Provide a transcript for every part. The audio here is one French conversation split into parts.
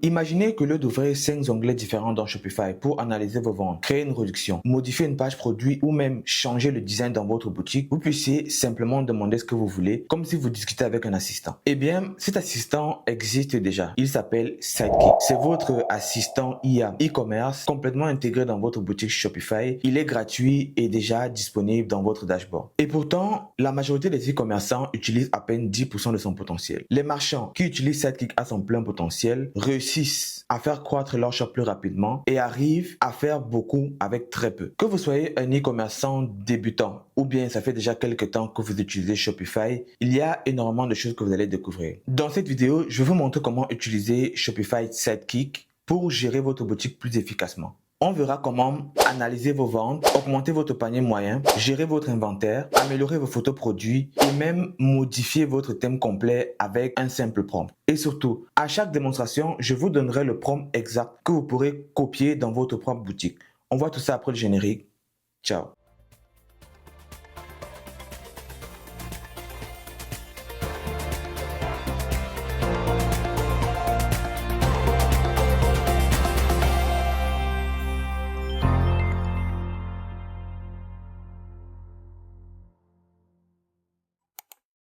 Imaginez que lieu d'ouvrir 5 onglets différents dans Shopify pour analyser vos ventes, créer une réduction, modifier une page produit ou même changer le design dans votre boutique, vous puissiez simplement demander ce que vous voulez, comme si vous discutez avec un assistant. Eh bien, cet assistant existe déjà. Il s'appelle Sidekick. C'est votre assistant IA e-commerce complètement intégré dans votre boutique Shopify. Il est gratuit et déjà disponible dans votre dashboard. Et pourtant, la majorité des e-commerçants utilisent à peine 10% de son potentiel. Les marchands qui utilisent Sidekick à son plein potentiel réussissent à faire croître leur shop plus rapidement et arrivent à faire beaucoup avec très peu. Que vous soyez un e-commerçant débutant ou bien ça fait déjà quelques temps que vous utilisez Shopify, il y a énormément de choses que vous allez découvrir. Dans cette vidéo, je vais vous montrer comment utiliser Shopify Sidekick pour gérer votre boutique plus efficacement. On verra comment analyser vos ventes, augmenter votre panier moyen, gérer votre inventaire, améliorer vos photos produits et même modifier votre thème complet avec un simple prompt. Et surtout, à chaque démonstration, je vous donnerai le prompt exact que vous pourrez copier dans votre propre boutique. On voit tout ça après le générique. Ciao!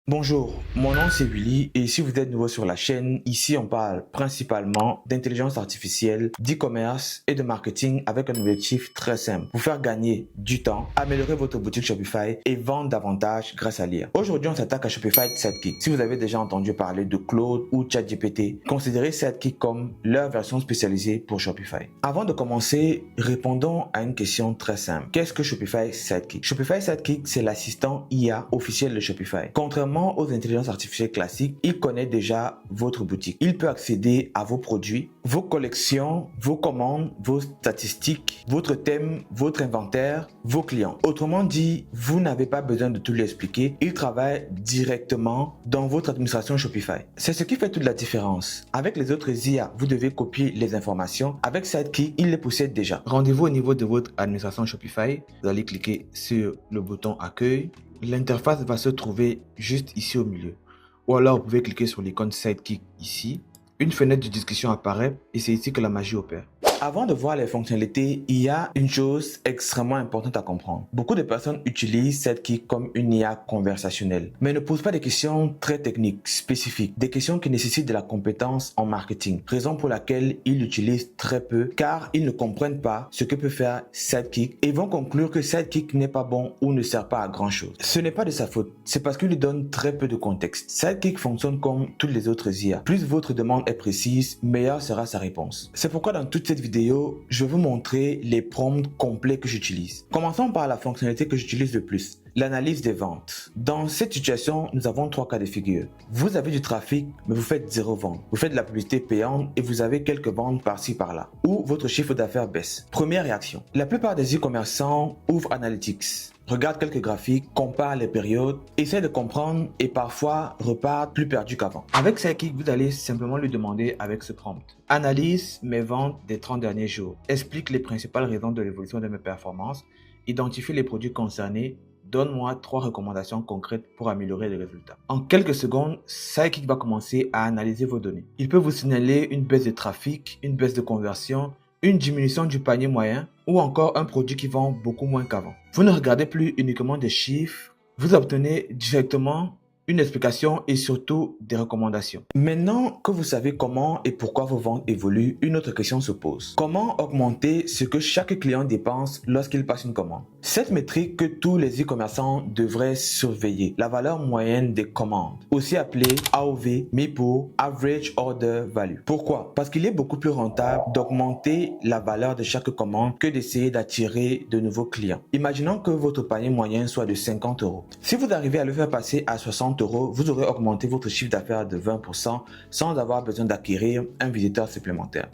Bonjour, mon nom c'est Willy et si vous êtes nouveau sur la chaîne, ici on parle principalement d'intelligence artificielle, d'e-commerce et de marketing avec un objectif très simple, vous faire gagner du temps, améliorer votre boutique Shopify et vendre davantage grâce à l'IA. Aujourd'hui on s'attaque à Shopify Sidekick. Si vous avez déjà entendu parler de Claude ou ChatGPT, considérez Sidekick comme leur version spécialisée pour Shopify. Avant de commencer, répondons à une question très simple. Qu'est-ce que Shopify Sidekick? Shopify Sidekick c'est l'assistant IA officiel de Shopify. Contrairement aux intelligences artificielles classiques, il connaît déjà votre boutique. Il peut accéder à vos produits, vos collections, vos commandes, vos statistiques, votre thème, votre inventaire, vos clients. Autrement dit, vous n'avez pas besoin de tout lui expliquer. Il travaille directement dans votre administration Shopify. C'est ce qui fait toute la différence. Avec les autres IA, vous devez copier les informations. Avec Sidekick, il les possède déjà. Rendez-vous au niveau de votre administration Shopify. Vous allez cliquer sur le bouton Accueil. L'interface va se trouver juste ici au milieu. Ou alors vous pouvez cliquer sur l'icône Sidekick ici. Une fenêtre de discussion apparaît et c'est ici que la magie opère. Avant de voir les fonctionnalités, il y a une chose extrêmement importante à comprendre. Beaucoup de personnes utilisent Sidekick comme une IA conversationnelle, mais ne posent pas des questions très techniques, spécifiques, des questions qui nécessitent de la compétence en marketing. Raison pour laquelle ils l'utilisent très peu, car ils ne comprennent pas ce que peut faire Sidekick et vont conclure que Sidekick n'est pas bon ou ne sert pas à grand chose. Ce n'est pas de sa faute, c'est parce qu'il lui donne très peu de contexte. Sidekick fonctionne comme toutes les autres IA. Plus votre demande est précise, meilleure sera sa réponse. C'est pourquoi dans toute cette vidéo, je vais vous montrer les prompts complets que j'utilise. Commençons par la fonctionnalité que j'utilise le plus, l'analyse des ventes. Dans cette situation, nous avons 3 cas de figure. Vous avez du trafic, mais vous faites 0 vente. Vous faites de la publicité payante et vous avez quelques ventes par-ci par-là. Ou votre chiffre d'affaires baisse. Première réaction. La plupart des e-commerçants ouvrent Analytics, regarde quelques graphiques, compare les périodes, essaie de comprendre et parfois repart plus perdu qu'avant. Avec Sidekick, vous allez simplement lui demander avec ce prompt. Analyse mes ventes des 30 derniers jours. Explique les principales raisons de l'évolution de mes performances. Identifie les produits concernés. Donne-moi 3 recommandations concrètes pour améliorer les résultats. En quelques secondes, Sidekick va commencer à analyser vos données. Il peut vous signaler une baisse de trafic, une baisse de conversion, une diminution du panier moyen ou encore un produit qui vend beaucoup moins qu'avant. Vous ne regardez plus uniquement des chiffres, vous obtenez directement une explication et surtout des recommandations. Maintenant que vous savez comment et pourquoi vos ventes évoluent, une autre question se pose. Comment augmenter ce que chaque client dépense lorsqu'il passe une commande? Cette métrique que tous les e-commerçants devraient surveiller, la valeur moyenne des commandes, aussi appelée AOV, MIPO, Average Order Value. Pourquoi? Parce qu'il est beaucoup plus rentable d'augmenter la valeur de chaque commande que d'essayer d'attirer de nouveaux clients. Imaginons que votre panier moyen soit de 50 €. Si vous arrivez à le faire passer à 60 €, vous aurez augmenté votre chiffre d'affaires de 20% sans avoir besoin d'acquérir un visiteur supplémentaire.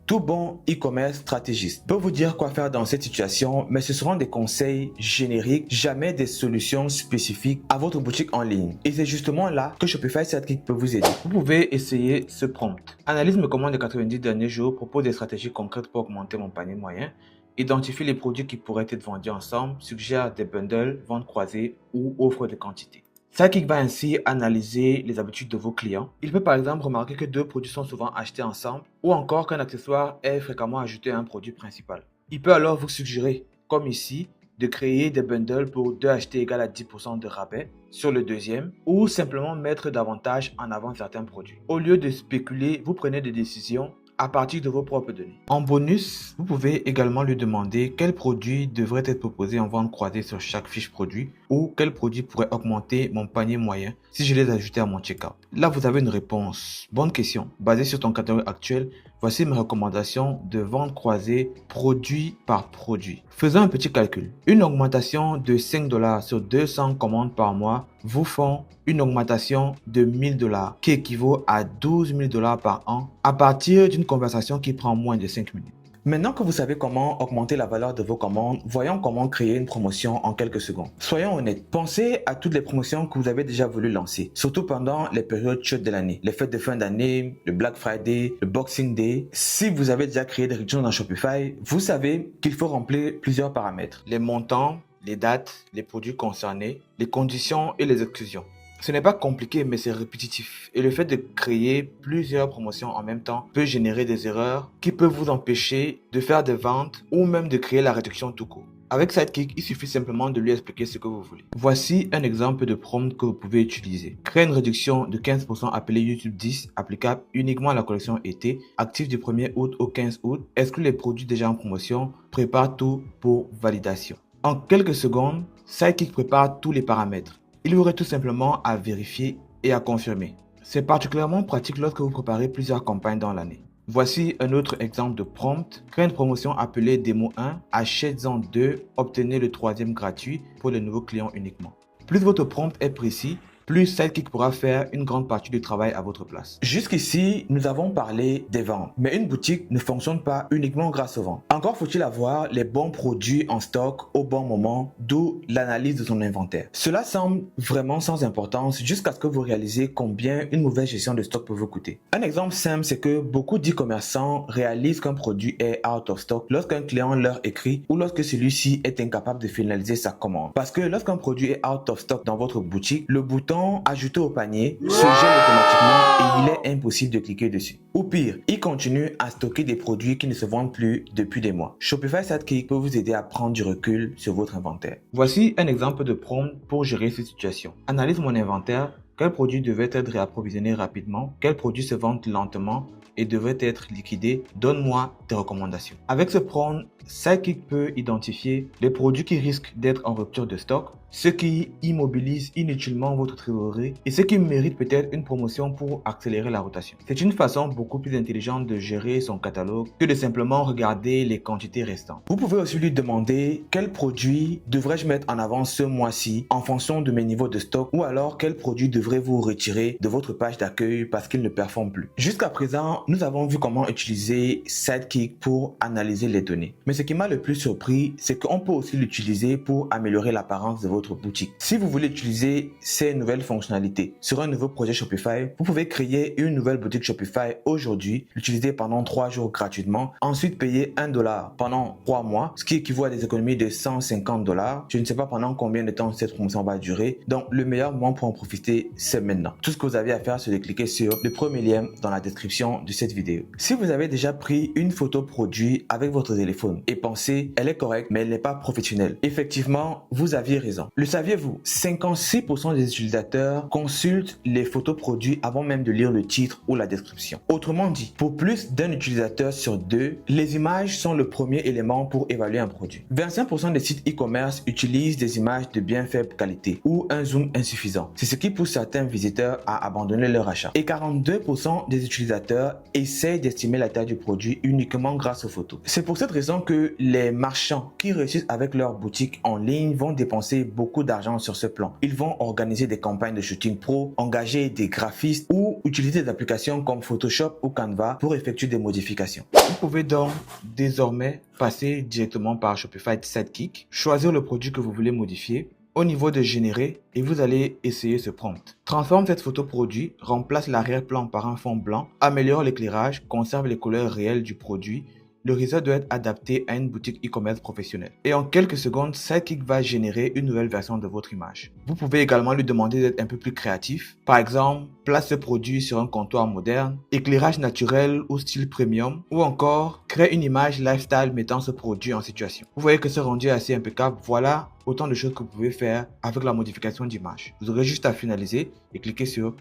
Tout bon e-commerce stratégiste peut vous dire quoi faire dans cette situation, mais ce seront des conseils génériques, jamais des solutions spécifiques à votre boutique en ligne. Et c'est justement là que Shopify Sidekick peut vous aider. Vous pouvez essayer ce prompt. Analyse mes commandes des 90 derniers jours, propose des stratégies concrètes pour augmenter mon panier moyen. Identifie les produits qui pourraient être vendus ensemble, suggère des bundles, ventes croisées ou offre de quantité. Sidekick va ainsi analyser les habitudes de vos clients. Il peut par exemple remarquer que deux produits sont souvent achetés ensemble ou encore qu'un accessoire est fréquemment ajouté à un produit principal. Il peut alors vous suggérer, comme ici, de créer des bundles pour 2 achetés égale à 10% de rabais sur le deuxième ou simplement mettre davantage en avant certains produits. Au lieu de spéculer, vous prenez des décisions à partir de vos propres données. En bonus, vous pouvez également lui demander quel produit devrait être proposé en vente croisée sur chaque fiche produit ou quel produit pourrait augmenter mon panier moyen si je les ajoutais à mon checkout. Là, vous avez une réponse. Bonne question. Basée sur ton catalogue actuel, voici mes recommandations de vente croisée produit par produit. Faisons un petit calcul. Une augmentation de 5 $ sur 200 commandes par mois vous font une augmentation de 1000 $ qui équivaut à 12 000 $ par an à partir d'une conversation qui prend moins de 5 minutes. Maintenant que vous savez comment augmenter la valeur de vos commandes, voyons comment créer une promotion en quelques secondes. Soyons honnêtes, pensez à toutes les promotions que vous avez déjà voulu lancer, surtout pendant les périodes chaudes de l'année, les fêtes de fin d'année, le Black Friday, le Boxing Day. Si vous avez déjà créé des réductions dans Shopify, vous savez qu'il faut remplir plusieurs paramètres. Les montants, les dates, les produits concernés, les conditions et les exclusions. Ce n'est pas compliqué, mais c'est répétitif. Et le fait de créer plusieurs promotions en même temps peut générer des erreurs qui peuvent vous empêcher de faire des ventes ou même de créer la réduction tout court. Avec Sidekick, il suffit simplement de lui expliquer ce que vous voulez. Voici un exemple de prompt que vous pouvez utiliser. Créer une réduction de 15% appelée YouTube 10, applicable uniquement à la collection été, active du 1er août au 15 août, exclut les produits déjà en promotion, prépare tout pour validation. En quelques secondes, Sidekick prépare tous les paramètres. Il vous aurait tout simplement à vérifier et à confirmer. C'est particulièrement pratique lorsque vous préparez plusieurs campagnes dans l'année. Voici un autre exemple de prompt. Créez une promotion appelée Démo 1, achètes-en 2, obtenez le 3e gratuit pour les nouveaux clients uniquement. Plus votre prompt est précis, plus Sidekick pourra faire une grande partie du travail à votre place. Jusqu'ici, nous avons parlé des ventes, mais une boutique ne fonctionne pas uniquement grâce aux ventes. Encore faut-il avoir les bons produits en stock au bon moment, d'où l'analyse de son inventaire. Cela semble vraiment sans importance jusqu'à ce que vous réalisez combien une mauvaise gestion de stock peut vous coûter. Un exemple simple, c'est que beaucoup d'e-commerçants réalisent qu'un produit est out of stock lorsqu'un client leur écrit ou lorsque celui-ci est incapable de finaliser sa commande. Parce que lorsqu'un produit est out of stock dans votre boutique, le bouton ajouté au panier se gèle automatiquement et il est impossible de cliquer dessus. Ou pire, il continue à stocker des produits qui ne se vendent plus depuis des mois. Shopify Sidekick peut vous aider à prendre du recul sur votre inventaire. Voici un exemple de prompt pour gérer cette situation. Analyse mon inventaire. Quel produit devait être réapprovisionné rapidement? Quel produit se vend lentement et devrait être liquidé? Donne-moi tes recommandations. Avec ce prompt, Sidekick peut identifier les produits qui risquent d'être en rupture de stock, ceux qui immobilisent inutilement votre trésorerie et ceux qui méritent peut-être une promotion pour accélérer la rotation. C'est une façon beaucoup plus intelligente de gérer son catalogue que de simplement regarder les quantités restantes. Vous pouvez aussi lui demander quel produit devrais-je mettre en avant ce mois-ci en fonction de mes niveaux de stock ou alors quel produit devrez-vous retirer de votre page d'accueil parce qu'il ne performe plus. Jusqu'à présent, nous avons vu comment utiliser Sidekick pour analyser les données. Mais ce qui m'a le plus surpris, c'est qu'on peut aussi l'utiliser pour améliorer l'apparence de votre boutique. Si vous voulez utiliser ces nouvelles fonctionnalités sur un nouveau projet Shopify, vous pouvez créer une nouvelle boutique Shopify aujourd'hui, l'utiliser pendant 3 jours gratuitement, ensuite payer $1 pendant 3 mois, ce qui équivaut à des économies de $150. Je ne sais pas pendant combien de temps cette promotion va durer, donc le meilleur moment pour en profiter, c'est maintenant. Tout ce que vous avez à faire, c'est de cliquer sur le premier lien dans la description de cette vidéo. Si vous avez déjà pris une photo produit avec votre téléphone et pensez, elle est correcte, mais elle n'est pas professionnelle, effectivement, vous aviez raison. Le saviez-vous? 56% des utilisateurs consultent les photos produits avant même de lire le titre ou la description. Autrement dit, pour plus d'un utilisateur sur 2, les images sont le premier élément pour évaluer un produit. 25% des sites e-commerce utilisent des images de bien faible qualité ou un zoom insuffisant. C'est ce qui pousse certains visiteurs à abandonner leur achat. Et 42% des utilisateurs essayent d'estimer la taille du produit uniquement grâce aux photos. C'est pour cette raison que les marchands qui réussissent avec leur boutique en ligne vont dépenser beaucoup d'argent sur ce plan. Ils vont organiser des campagnes de shooting pro, engager des graphistes ou utiliser des applications comme Photoshop ou Canva pour effectuer des modifications. Vous pouvez donc désormais passer directement par Shopify Sidekick, choisir le produit que vous voulez modifier, au niveau de générer et vous allez essayer ce prompt. Transforme cette photo produit, remplace l'arrière-plan par un fond blanc, améliore l'éclairage, conserve les couleurs réelles du produit le résultat doit être adapté à une boutique e-commerce professionnelle. Et en quelques secondes, Sidekick va générer une nouvelle version de votre image. Vous pouvez également lui demander d'être un peu plus créatif. Par exemple, place ce produit sur un comptoir moderne, éclairage naturel ou style premium, ou encore crée une image lifestyle mettant ce produit en situation. Vous voyez que ce rendu est assez impeccable. Voilà autant de choses que vous pouvez faire avec la modification d'image. Vous aurez juste à finaliser et cliquer sur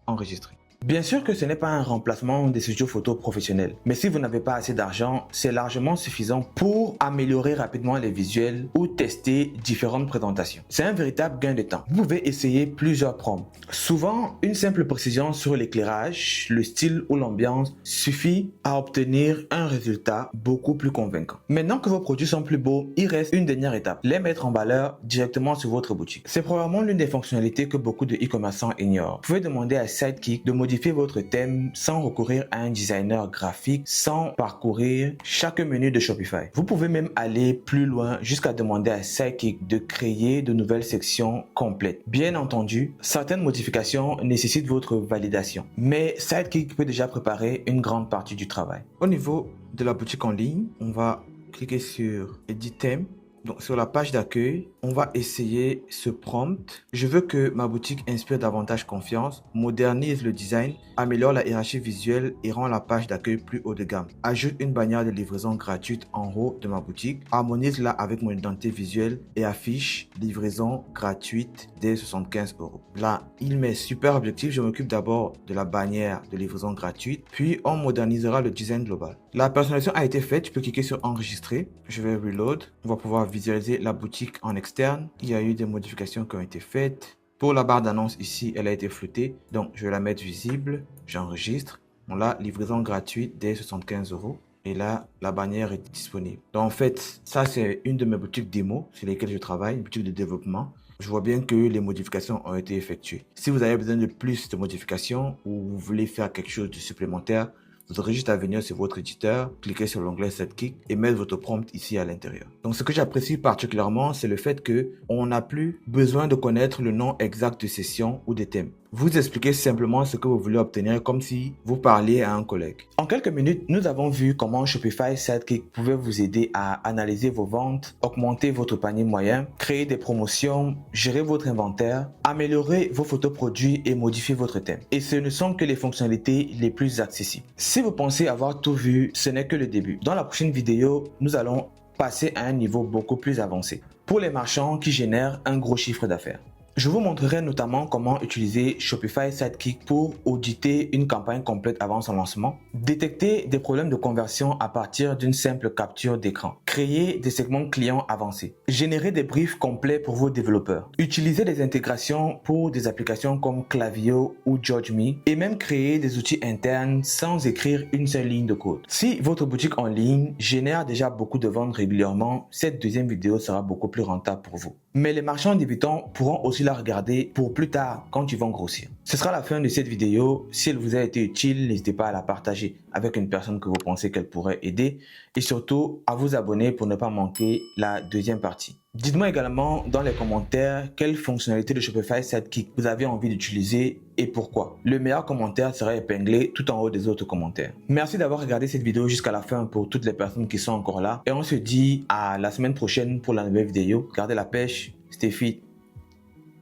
enregistrer. Bien sûr que ce n'est pas un remplacement des studios photo professionnels, mais si vous n'avez pas assez d'argent, c'est largement suffisant pour améliorer rapidement les visuels ou tester différentes présentations. C'est un véritable gain de temps. Vous pouvez essayer plusieurs prompts. Souvent, une simple précision sur l'éclairage, le style ou l'ambiance suffit à obtenir un résultat beaucoup plus convaincant. Maintenant que vos produits sont plus beaux, il reste une dernière étape, les mettre en valeur directement sur votre boutique. C'est probablement l'une des fonctionnalités que beaucoup de e-commerçants ignorent. Vous pouvez demander à Sidekick de modifier votre thème sans recourir à un designer graphique, sans parcourir chaque menu de Shopify. Vous pouvez même aller plus loin jusqu'à demander à Sidekick de créer de nouvelles sections complètes. Bien entendu, certaines modifications nécessitent votre validation, mais Sidekick peut déjà préparer une grande partie du travail. Au niveau de la boutique en ligne, on va cliquer sur Edit Theme. Donc sur la page d'accueil, on va essayer ce prompt. Je veux que ma boutique inspire davantage confiance, modernise le design, améliore la hiérarchie visuelle et rend la page d'accueil plus haut de gamme. Ajoute une bannière de livraison gratuite en haut de ma boutique, harmonise-la avec mon identité visuelle et affiche livraison gratuite dès 75 €. Là, il met super objectif. Je m'occupe d'abord de la bannière de livraison gratuite, puis on modernisera le design global. La personnalisation a été faite. Je peux cliquer sur enregistrer. Je vais reload. On va pouvoir visualiser la boutique en externe. Il y a eu des modifications qui ont été faites. Pour la barre d'annonce ici, elle a été floutée. Donc, je vais la mettre visible. J'enregistre. On a livraison gratuite dès 75 €. Et là, la bannière est disponible. Donc, en fait, ça, c'est une de mes boutiques démo sur lesquelles je travaille, une boutique de développement. Je vois bien que les modifications ont été effectuées. Si vous avez besoin de plus de modifications ou vous voulez faire quelque chose de supplémentaire, vous aurez juste à venir sur votre éditeur, cliquer sur l'onglet Sidekick et mettre votre prompt ici à l'intérieur. Donc ce que j'apprécie particulièrement, c'est le fait que on n'a plus besoin de connaître le nom exact de session ou de thème. Vous expliquez simplement ce que vous voulez obtenir comme si vous parliez à un collègue. En quelques minutes, nous avons vu comment Shopify Sidekick pouvait vous aider à analyser vos ventes, augmenter votre panier moyen, créer des promotions, gérer votre inventaire, améliorer vos photos produits et modifier votre thème. Et ce ne sont que les fonctionnalités les plus accessibles. Si vous pensez avoir tout vu, ce n'est que le début. Dans la prochaine vidéo, nous allons passer à un niveau beaucoup plus avancé pour les marchands qui génèrent un gros chiffre d'affaires. Je vous montrerai notamment comment utiliser Shopify Sidekick pour auditer une campagne complète avant son lancement, détecter des problèmes de conversion à partir d'une simple capture d'écran, créer des segments clients avancés, générer des briefs complets pour vos développeurs, utiliser des intégrations pour des applications comme Klaviyo ou JudgeMe et même créer des outils internes sans écrire une seule ligne de code. Si votre boutique en ligne génère déjà beaucoup de ventes régulièrement, cette deuxième vidéo sera beaucoup plus rentable pour vous. Mais les marchands débutants pourront aussi la regarder pour plus tard quand ils vont grossir. Ce sera la fin de cette vidéo. Si elle vous a été utile, n'hésitez pas à la partager avec une personne que vous pensez qu'elle pourrait aider et surtout à vous abonner pour ne pas manquer la deuxième partie. Dites-moi également dans les commentaires quelle fonctionnalité de Shopify Sidekick vous avez envie d'utiliser et pourquoi. Le meilleur commentaire sera épinglé tout en haut des autres commentaires. Merci d'avoir regardé cette vidéo jusqu'à la fin pour toutes les personnes qui sont encore là et on se dit à la semaine prochaine pour la nouvelle vidéo. Gardez la pêche, stay fit.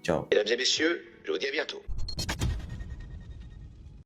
Ciao. Mesdames et messieurs, je vous dis à bientôt.